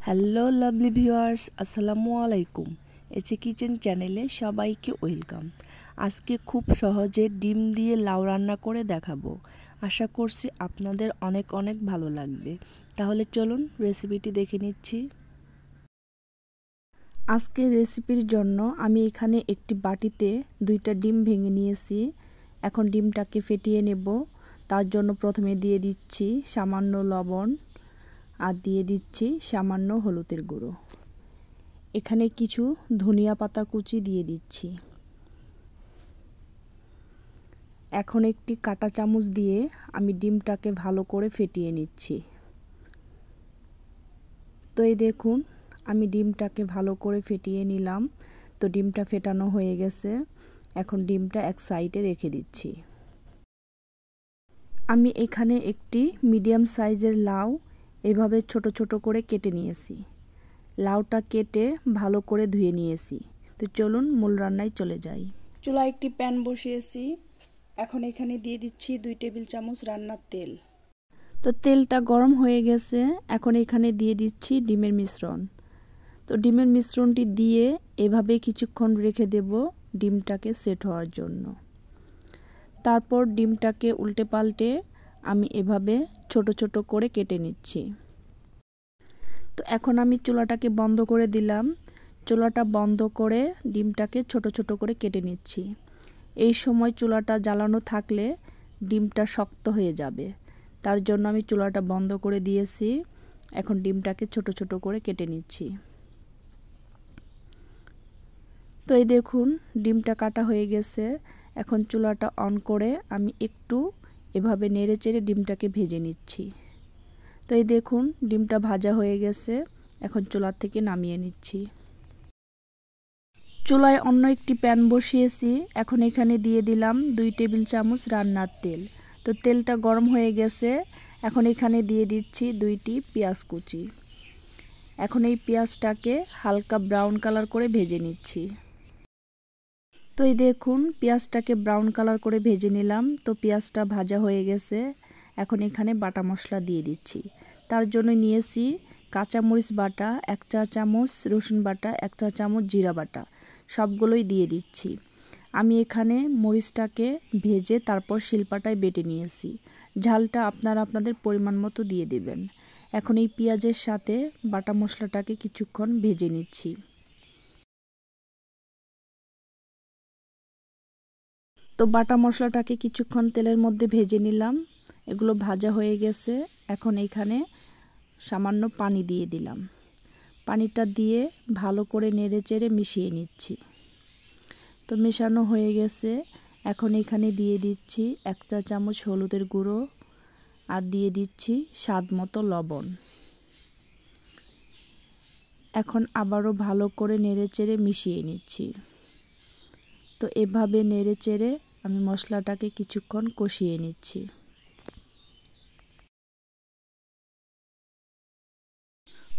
Hello lovely viewers, আসসালামু আলাইকুম। এচে kitchen চ্যানেলে সবাইকে ওয়েলকাম। আজকে খুব সহজে ডিম দিয়ে লাউ রান্না করে দেখাবো। আশা করছি আপনাদের অনেক অনেক ভালো লাগবে। তাহলে চলুন রেসিপিটি দেখে নিচ্ছি। আজকে রেসিপির জন্য আমি এখানে একটি বাটিতে 2টা ডিম ভেঙে নিয়েছি। এখন ডিমটাকে ফেটিয়ে নেব। তার জন্য প্রথমে দিয়ে দিচ্ছি সামান্য লবণ আর দিয়ে দিচ্ছি সামান্য হলুদের গুঁড়ো। এখানে কিছু ধনিয়া পাতা কুচি দিয়ে দিচ্ছি। এখন একটি কাঁটা চামচ দিয়ে আমি ডিমটাকে ভালো করে ফেটিয়ে নিচ্ছি। তো এই দেখুন, আমি ডিমটাকে ভালো করে ফেটিয়ে নিলাম। তো ডিমটা ফেটানো হয়ে গেছে। এখন ডিমটা এক সাইডে রেখে দিচ্ছি। আমি এখানে একটি মিডিয়াম সাইজের লাউ এভাবে ছোট ছোট করে কেটে নিয়েছি। লাউটা কেটে ভালো করে ধুয়ে নিয়েছি। তো চলুন মূল রান্নায় চলে যাই। চুলায় একটি প্যান বসিয়েছি। এখন এখানে দিয়ে দিচ্ছি 2 টেবিল চামচ রান্নার তেল। তো তেলটা গরম হয়ে গেছে। এখন এখানে দিয়ে দিচ্ছি ডিমের মিশ্রণ। তো ডিমের মিশ্রণটি দিয়ে এভাবে কিছুক্ষণ রেখে দেব ডিমটাকে সেট হওয়ার জন্য। তারপর ডিমটাকে উল্টে পাল্টে আমি এভাবে ছোট ছোট করে কেটে নিচ্ছি। তো এখন আমি চুলাটাকে বন্ধ করে দিলাম। চুলাটা বন্ধ করে ডিমটাকে ছোট ছোট করে কেটে নিচ্ছি। এই সময় চুলাটা জ্বালানো থাকলে ডিমটা শক্ত হয়ে যাবে। তার জন্য আমি চুলাটা বন্ধ করে দিয়েছি। এখন ডিমটাকে ছোট ছোট করে কেটে নিচ্ছি। তো এই দেখুন, ডিমটা কাটা হয়ে গেছে। এখন চুলাটা অন করে আমি একটু এভাবে নেড়ে চেড়ে ডিমটাকে ভেজে নিচ্ছি। তো এই দেখুন, ডিমটা ভাজা হয়ে গেছে। এখন চুলা থেকে নামিয়ে নিচ্ছি। চুলায় অন্য একটি প্যান বসিয়েছি। এখন এখানে দিয়ে দিলাম 2 টেবিল চামচ রান্নার তেল। তো তেলটা গরম হয়ে গেছে। এখন এখানে দিয়ে দিচ্ছি 2টি পেঁয়াজ কুচি। এখন এই পেঁয়াজটাকে হালকা ব্রাউন কালার করে ভেজে নিচ্ছি। তো এই দেখুন, পেঁয়াজটাকে ব্রাউন কালার করে ভেজে নিলাম। তো পেঁয়াজটা ভাজা হয়ে গেছে। এখন এখানে বাটা মশলা দিয়ে দিচ্ছি। তার জন্য নিয়েছি কাঁচামরিচ বাটা 1 চা চামচ, রসুন বাটা 1 চা চামচ, জিরা বাটা সবগুলোই দিয়ে দিচ্ছি। আমি এখানে মরিচটাকে ভেজে তারপর শিলপাটায় বেটে নিয়েছি। ঝালটা আপনারা আপনাদের পরিমাণ মতো দিয়ে দেবেন। এখন এই পেঁয়াজের সাথে বাটা মশলাটাকে কিছুক্ষণ ভেজে নিচ্ছি। তো বাটা মশলাটাকে কিছুক্ষণ তেলের মধ্যে ভেজে নিলাম। এগুলো ভাজা হয়ে গেছে। এখন এখানে সামান্য পানি দিয়ে দিলাম। পানিটা দিয়ে ভালো করে নেড়ে চেড়ে মিশিয়ে নিচ্ছি। তো মেশানো হয়ে গেছে। এখন এখানে দিয়ে দিচ্ছি 1 চা চামচ হলুদের গুঁড়ো আর দিয়ে দিচ্ছি স্বাদ মতো লবণ। এখন আবারও ভালো করে নেড়ে চেড়ে মিশিয়ে নিচ্ছি। তো এভাবে নেড়ে চেড়ে আমি মশলাটাকে কিছুক্ষণ কষিয়ে নিচ্ছি।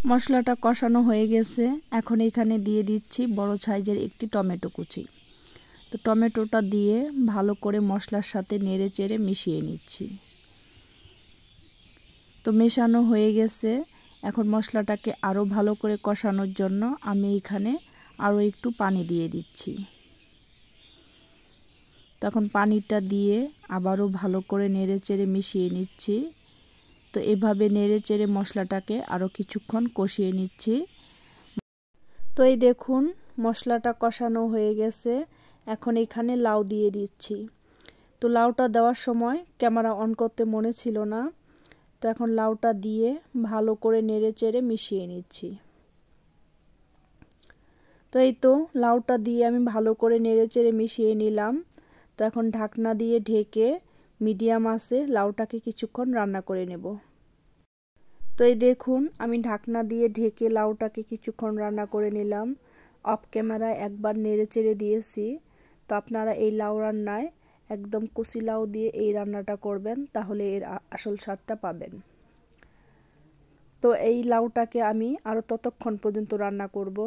মশলাটা কষানো হয়ে গেছে। এখন এখানে দিয়ে দিচ্ছি বড় সাইজের একটি টমেটো কুচি। তো টমেটোটা দিয়ে ভালো করে মশলার সাথে নেড়ে চেড়ে মিশিয়ে নিচ্ছি। তো মেশানো হয়ে গেছে। এখন মশলাটাকে আরও ভালো করে কষানোর জন্য আমি এখানে আরও একটু পানি দিয়ে দিচ্ছি। তখন পানিটা দিয়ে আবারও ভালো করে নেড়ে চেড়ে মিশিয়ে নিচ্ছি। তো এভাবে নেড়ে চেড়ে মশলাটাকে আরও কিছুক্ষণ কষিয়ে নিচ্ছি। তো এই দেখুন, মশলাটা কষানো হয়ে গেছে। এখন এখানে লাউ দিয়ে দিচ্ছি। তো লাউটা দেওয়ার সময় ক্যামেরা অন করতে মনে ছিল না। তো এখন লাউটা দিয়ে ভালো করে নেড়ে চেড়ে মিশিয়ে নিচ্ছি। তো এই তো লাউটা দিয়ে আমি ভালো করে নেড়ে চেড়ে মিশিয়ে নিলাম। তো এখন ঢাকনা দিয়ে ঢেকে মিডিয়াম আঁচে লাউটাকে কিছুক্ষণ রান্না করে নেব। তো এই দেখুন, আমি ঢাকনা দিয়ে ঢেকে লাউটাকে কিছুক্ষণ রান্না করে নিলাম। অফ ক্যামেরায় একবার নেড়ে চেড়ে দিয়েছি। তো আপনারা এই লাউ রান্নায় একদম কচি লাউ দিয়ে এই রান্নাটা করবেন, তাহলে এর আসল স্বাদটা পাবেন। তো এই লাউটাকে আমি আরও ততক্ষণ পর্যন্ত রান্না করব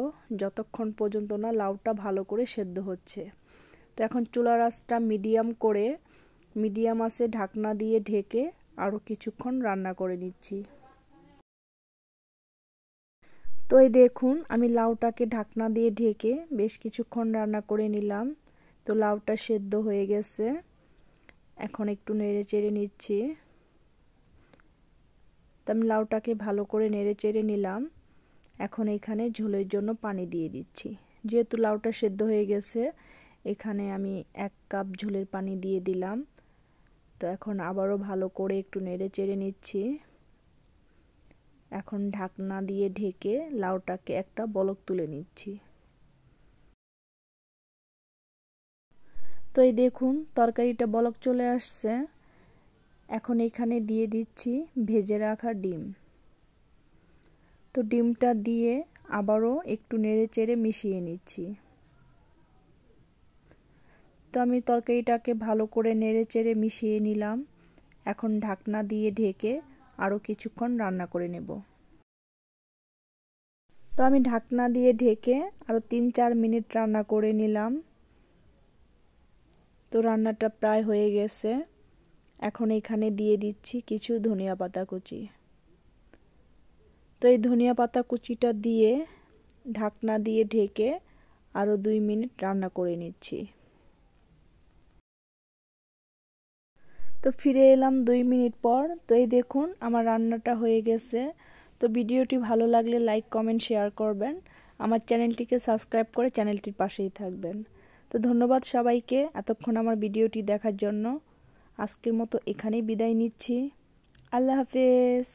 যতক্ষণ পর্যন্ত না লাউটা ভালো করে সেদ্ধ হচ্ছে। তো এখন চুলার আঁচটা মিডিয়াম আঁচে ঢাকনা দিয়ে ঢেকে আরও কিছুক্ষণ রান্না করে নিচ্ছি। তো এই দেখুন আমি লাউটাকে ঢাকনা দিয়ে ঢেকে বেশ কিছুক্ষণ রান্না করে নিলাম। তো লাউটা সেদ্ধ হয়ে গেছে, এখন একটু নেড়ে চেড়ে নিচ্ছি। তো আমি লাউটাকে ভালো করে নেড়ে চেড়ে নিলাম। এখন এখানে ঝোলের জন্য পানি দিয়ে দিচ্ছি। যেহেতু লাউটা সেদ্ধ হয়ে গেছে, এখানে আমি 1 কাপ ঝোলের পানি দিয়ে দিলাম। তো এখন আবারও ভালো করে একটু নেড়ে চেড়ে নিচ্ছি। এখন ঢাকনা দিয়ে ঢেকে লাউটাকে একটা বলক তুলে নিচ্ছি। তো এই দেখুন তরকারিটা বলক চলে আসছে। এখন এখানে দিয়ে দিচ্ছি ভেজে রাখা ডিম। তো ডিমটা দিয়ে আবারও একটু নেড়ে চেড়ে মিশিয়ে নিচ্ছি। তো আমি তরকারিটাকে ভালো করে নেড়ে চেড়ে মিশিয়ে নিলাম। এখন ঢাকনা দিয়ে ঢেকে আরও কিছুক্ষণ রান্না করে নেব। তো আমি ঢাকনা দিয়ে ঢেকে আরও 3-4 মিনিট রান্না করে নিলাম। তো রান্নাটা প্রায় হয়ে গেছে। এখন এখানে দিয়ে দিচ্ছি কিছু ধনিয়া পাতা কুচি। তো এই ধনিয়া পাতা কুচিটা দিয়ে ঢাকনা দিয়ে ঢেকে আরও 2 মিনিট রান্না করে নিচ্ছি। তো ফিরে এলাম 2 মিনিট পর। তো এই দেখুন আমার রান্নাটা হয়ে গেছে। তো ভিডিওটি ভালো লাগলে লাইক, কমেন্ট, শেয়ার করবেন। আমার চ্যানেলটিকে সাবস্ক্রাইব করে চ্যানেলটির পাশেই থাকবেন। তো ধন্যবাদ সবাইকে এতক্ষণ আমার ভিডিওটি দেখার জন্য। আজকের মতো এখানেই বিদায় নিচ্ছি। আল্লাহ হাফেজ।